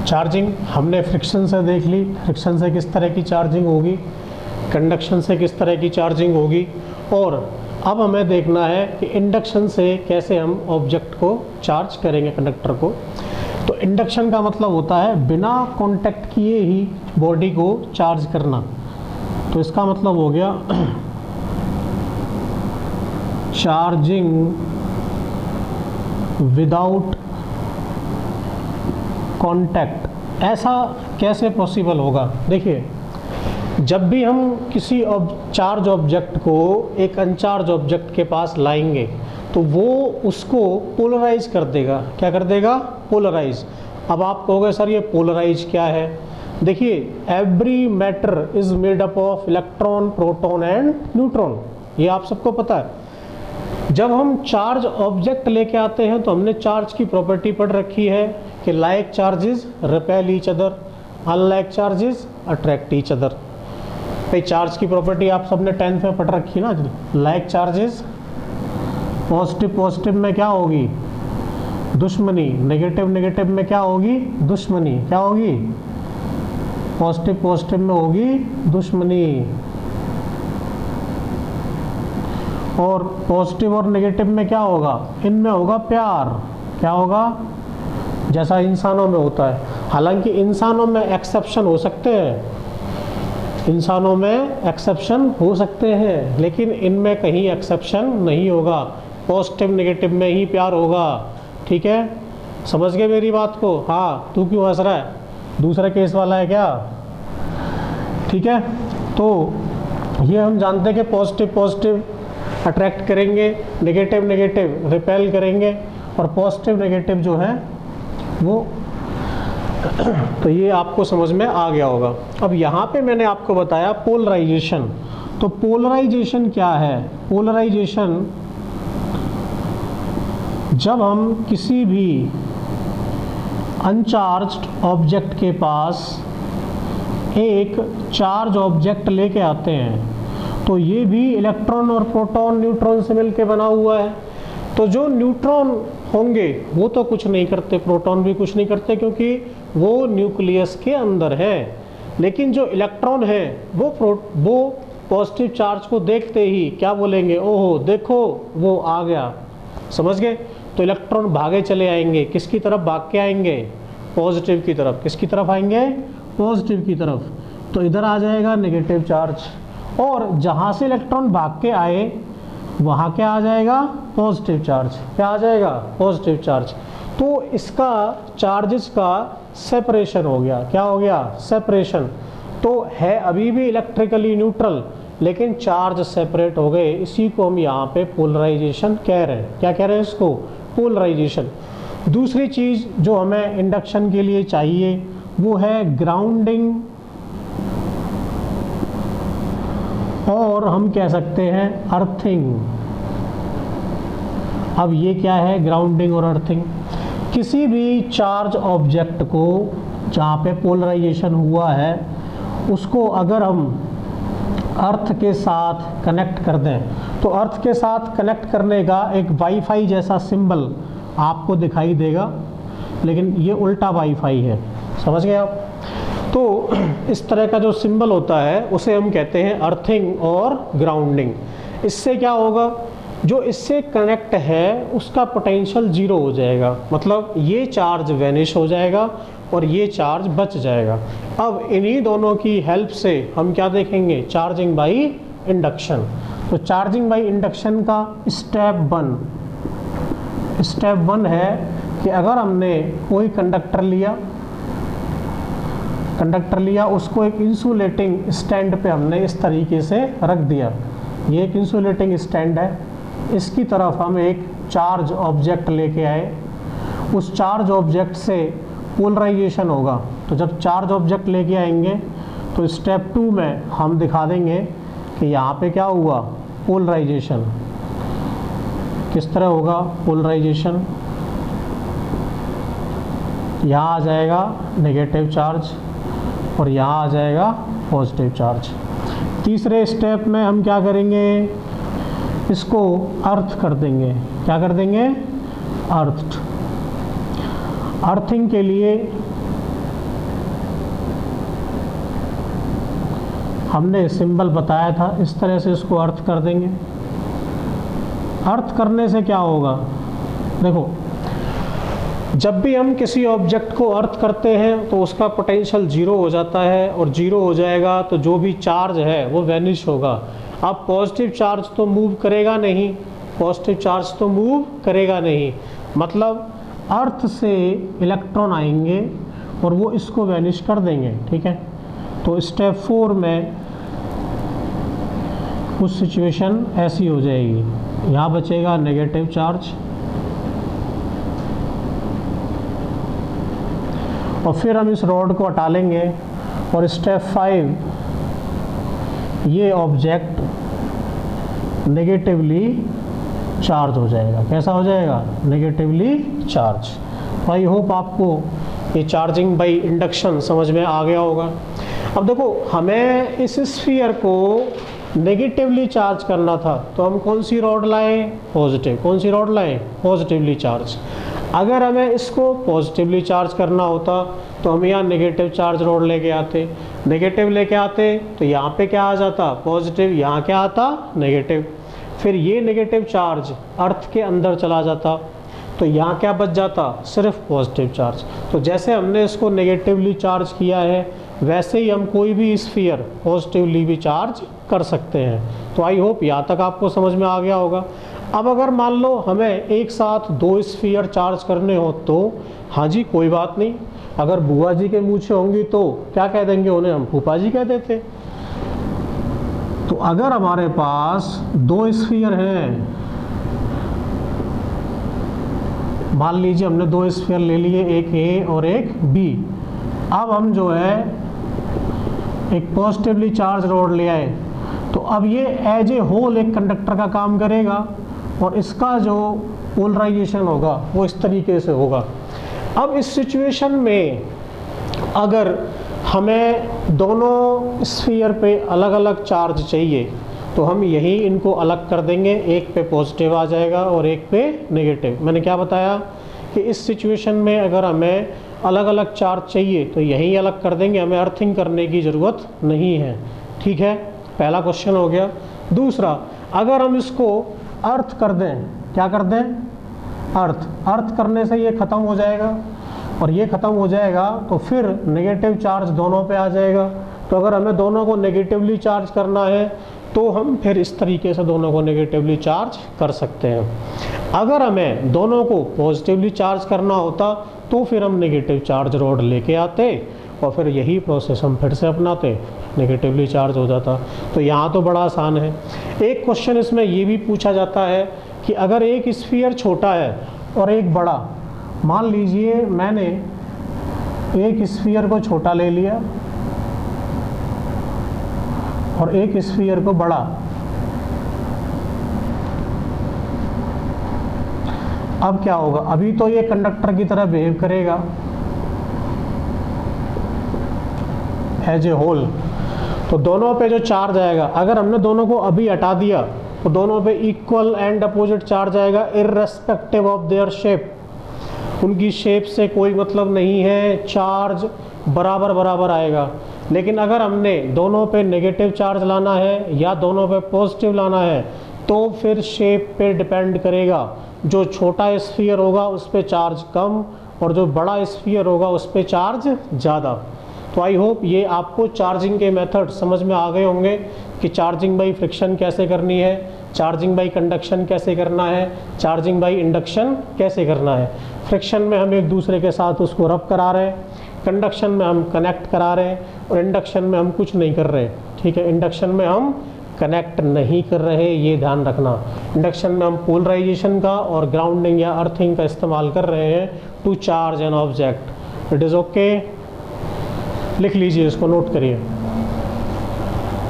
Charging हमने friction से देख ली, फ्रिक्शन से किस तरह की चार्जिंग होगी, कंडक्शन से किस तरह की चार्जिंग होगी, और अब हमें देखना है कि इंडक्शन से कैसे हम ऑब्जेक्ट को चार्ज करेंगे, कंडक्टर को। तो इंडक्शन का मतलब होता है बिना कांटेक्ट किए ही बॉडी को चार्ज करना। तो इसका मतलब हो गया चार्जिंग विदाउट कांटेक्ट। ऐसा कैसे पॉसिबल होगा? देखिए, जब भी हम किसी चार्ज ऑब्जेक्ट को एक अनचार्ज ऑब्जेक्ट के पास लाएंगे तो वो उसको पोलराइज कर देगा। क्या कर देगा? पोलराइज। अब आप कहोगे सर ये पोलराइज क्या है? देखिए, every matter is made up of electron, proton and neutron, ये आप सबको पता है। जब हम चार्ज ऑब्जेक्ट लेके आते हैं तो हमने चार्ज की प्रॉपर्टी पढ़ रखी है कि like charges repel each other, unlike charges attract each other. भाई चार्ज की प्रॉपर्टी आप सबने 10th में पढ़ रखी है ना। लाइक चार्जेस पॉजिटिव पॉजिटिव में क्या होगी? दुश्मनी। नेगेटिव नेगेटिव में क्या होगी? दुश्मनी। क्या होगी? पॉजिटिव पॉजिटिव में होगी दुश्मनी। और पॉजिटिव और नेगेटिव में क्या होगा? इनमें होगा प्यार। क्या होगा? जैसा इंसानों में होता है। हालांकि इंसानों में एक्सेप्शन हो सकते हैं, इंसानों में एक्सेप्शन हो सकते हैं, लेकिन इनमें कहीं एक्सेप्शन नहीं होगा। पॉजिटिव नेगेटिव में ही प्यार होगा। ठीक है, समझ गए मेरी बात को? हाँ, तू क्यों हंस रहा है? दूसरा केस वाला है क्या? ठीक है, तो ये हम जानते हैं कि पॉजिटिव पॉजिटिव अट्रैक्ट करेंगे, नेगेटिव नेगेटिव रिपेल करेंगे, और पॉजिटिव नेगेटिव जो है वो तो ये आपको समझ में आ गया होगा। अब यहाँ पे मैंने आपको बताया पोलराइजेशन। तो पोलराइजेशन क्या है? पोलराइजेशन जब हम किसी भी अनचार्ज्ड ऑब्जेक्ट के पास एक चार्ज ऑब्जेक्ट लेके आते हैं तो ये भी इलेक्ट्रॉन और प्रोटॉन न्यूट्रॉन से मिलके बना हुआ है। तो जो न्यूट्रॉन होंगे वो तो कुछ नहीं करते, प्रोटॉन भी कुछ नहीं करते क्योंकि वो न्यूक्लियस के अंदर है। लेकिन जो इलेक्ट्रॉन है वो पॉजिटिव चार्ज को देखते ही क्या बोलेंगे? ओहो देखो वो आ गया। समझ गए? तो इलेक्ट्रॉन भागे चले आएंगे। किसकी तरफ भाग के आएंगे? पॉजिटिव की तरफ। किसकी तरफ आएंगे? पॉजिटिव की तरफ। तो इधर आ जाएगा नेगेटिव चार्ज, और जहाँ से इलेक्ट्रॉन भाग के आए वहाँ क्या आ जाएगा? Positive charge. क्या आ जाएगा? Positive charge. तो इसका चार्जेस का सेपरेशन हो गया। क्या हो गया? सेपरेशन। तो है अभी भी इलेक्ट्रिकली न्यूट्रल, लेकिन चार्ज सेपरेट हो गए। इसी को हम यहाँ पे पोलराइजेशन कह रहे हैं। क्या कह रहे हैं इसको? पोलराइजेशन। दूसरी चीज़ जो हमें इंडक्शन के लिए चाहिए वो है ग्राउंडिंग, और हम कह सकते हैं अर्थिंग। अब ये क्या है ग्राउंडिंग और अर्थिंग? किसी भी चार्ज ऑब्जेक्ट को जहाँ पे पोलराइजेशन हुआ है उसको अगर हम अर्थ के साथ कनेक्ट कर दें तो अर्थ के साथ कनेक्ट करने का एक वाईफाई जैसा सिंबल आपको दिखाई देगा, लेकिन ये उल्टा वाईफाई है। समझ गए आप? तो इस तरह का जो सिंबल होता है उसे हम कहते हैं अर्थिंग और ग्राउंडिंग। इससे क्या होगा? जो इससे कनेक्ट है उसका पोटेंशियल जीरो हो जाएगा, मतलब ये चार्ज वैनिश हो जाएगा और ये चार्ज बच जाएगा। अब इन्हीं दोनों की हेल्प से हम क्या देखेंगे? Charging by induction. तो चार्जिंग बाई इंडक्शन का स्टेप वन है कि अगर हमने कोई कंडक्टर लिया, उसको एक इंसुलेटिंग स्टैंड पे हमने इस तरीके से रख दिया। ये एक इंसुलेटिंग स्टैंड है, इसकी तरफ हम एक चार्ज ऑब्जेक्ट लेके आए। उस चार्ज ऑब्जेक्ट से पोलराइजेशन होगा। तो जब चार्ज ऑब्जेक्ट लेके आएंगे तो स्टेप 2 में हम दिखा देंगे कि यहाँ पे क्या हुआ? पोलराइजेशन। किस तरह होगा पोलराइजेशन? यहाँ आ जाएगा नेगेटिव चार्ज और यहाँ आ जाएगा पॉजिटिव चार्ज। तीसरे स्टेप में हम क्या करेंगे? इसको अर्थ कर देंगे। क्या कर देंगे? अर्थ। अर्थिंग के लिए हमने सिंबल बताया था, इस तरह से इसको अर्थ कर देंगे। अर्थ करने से क्या होगा, देखो जब भी हम किसी ऑब्जेक्ट को अर्थ करते हैं तो उसका पोटेंशियल जीरो हो जाता है, और जीरो हो जाएगा तो जो भी चार्ज है वो वैनिश होगा। अब पॉजिटिव चार्ज तो मूव करेगा नहीं, पॉजिटिव चार्ज तो मूव करेगा नहीं, मतलब अर्थ से इलेक्ट्रॉन आएंगे और वो इसको वैनिश कर देंगे। ठीक है, तो स्टेप 4 में कुछ सिचुएशन ऐसी हो जाएगी, यहाँ बचेगा नेगेटिव चार्ज, और फिर हम इस रॉड को हटा लेंगे, और स्टेप 5 ये ऑब्जेक्ट नेगेटिवली चार्ज हो जाएगा। कैसा हो जाएगा, नेगेटिवली चार्ज। तो आई होप आपको ये चार्जिंग बाय इंडक्शन समझ में आ गया होगा। अब देखो हमें इस स्फीयर को नेगेटिवली चार्ज करना था, तो हम कौन सी रॉड लाए, पॉजिटिव। कौन सी रॉड लाए, पॉजिटिवली चार्ज। अगर हमें इसको पॉजिटिवली चार्ज करना होता तो हम यहाँ नेगेटिव चार्ज रॉड लेके आते, नेगेटिव लेके आते तो यहाँ पे क्या आ जाता, पॉजिटिव, यहाँ क्या आता, नेगेटिव। फिर ये नेगेटिव चार्ज अर्थ के अंदर चला जाता तो यहाँ क्या बच जाता, सिर्फ पॉजिटिव चार्ज। तो जैसे हमने इसको नेगेटिवली चार्ज किया है वैसे ही हम कोई भी स्फीयर पॉजिटिवली भी चार्ज कर सकते हैं। तो आई होप यहाँ तक आपको समझ में आ गया होगा। अब अगर मान लो हमें एक साथ 2 स्फीयर चार्ज करने हो तो हाँ जी कोई बात नहीं, अगर बुआ जी के मूछें होंगी तो क्या कह देंगे उन्हें, हम फूफा जी कह देते। तो अगर हमारे पास 2 स्फीयर हैं, मान लीजिए हमने 2 स्फीयर ले लिए, एक ए और एक बी। अब हम जो है एक पॉजिटिवली चार्ज रॉड ले आए, तो अब ये एज ए होल एक कंडक्टर का काम करेगा और इसका जो पोलराइजेशन होगा वो इस तरीके से होगा। अब इस सिचुएशन में अगर हमें दोनों स्फीयर पे अलग अलग चार्ज चाहिए तो हम यही इनको अलग कर देंगे, एक पे पॉजिटिव आ जाएगा और एक पे नेगेटिव। मैंने क्या बताया कि इस सिचुएशन में अगर हमें अलग अलग चार्ज चाहिए तो यही अलग कर देंगे, हमें अर्थिंग करने की ज़रूरत नहीं है। ठीक है, पहला क्वेश्चन हो गया। दूसरा, अगर हम इसको अर्थ कर दें, क्या कर दें, अर्थ करने से ये ख़त्म हो जाएगा, और ये ख़त्म हो जाएगा तो फिर नेगेटिव चार्ज दोनों पे आ जाएगा। तो अगर हमें दोनों को नेगेटिवली चार्ज करना है तो हम फिर इस तरीके से दोनों को नेगेटिवली चार्ज कर सकते हैं। अगर हमें दोनों को पॉजिटिवली चार्ज करना होता तो फिर हम नेगेटिव चार्ज रॉड लेके आते और फिर यही प्रोसेस हम फिर से अपनाते, नेगेटिवली चार्ज हो जाता। तो यहाँ तो बड़ा आसान है। एक क्वेश्चन इसमें ये भी पूछा जाता है कि अगर एक स्फीयर छोटा है और एक बड़ा, मान लीजिए मैंने एक स्फीयर को छोटा ले लिया और एक स्फीयर को बड़ा, अब क्या होगा, अभी तो ये कंडक्टर की तरह बिहेव करेगा एज ए होल, तो दोनों पे जो चार्ज आएगा, अगर हमने दोनों को अभी हटा दिया तो दोनों पे इक्वल एंड अपोजिट चार्ज आएगा इर्रेस्पेक्टिव ऑफ देयर शेप। उनकी शेप से कोई मतलब नहीं है, चार्ज बराबर बराबर आएगा। लेकिन अगर हमने दोनों पे नेगेटिव चार्ज लाना है या दोनों पे पॉजिटिव लाना है तो फिर शेप पे डिपेंड करेगा। जो छोटा स्फीयर होगा उस पे चार्ज कम और जो बड़ा स्फीयर होगा उस पे चार्ज ज़्यादा। तो आई होप ये आपको चार्जिंग के मेथड समझ में आ गए होंगे कि चार्जिंग बाई फ्रिक्शन कैसे करनी है, चार्जिंग बाई कंडक्शन कैसे करना है, चार्जिंग बाई इंडक्शन कैसे करना है। फ्रिक्शन में हम एक दूसरे के साथ उसको रब करा रहे हैं, कंडक्शन में हम कनेक्ट करा रहे हैं, और इंडक्शन में हम कुछ नहीं कर रहे। ठीक है, इंडक्शन में हम कनेक्ट नहीं कर रहे, ये ध्यान रखना। इंडक्शन में हम पोलराइजेशन का और ग्राउंडिंग या अर्थिंग का इस्तेमाल कर रहे हैं to charge an object. It is okay, लिख लीजिए, इसको नोट करिए।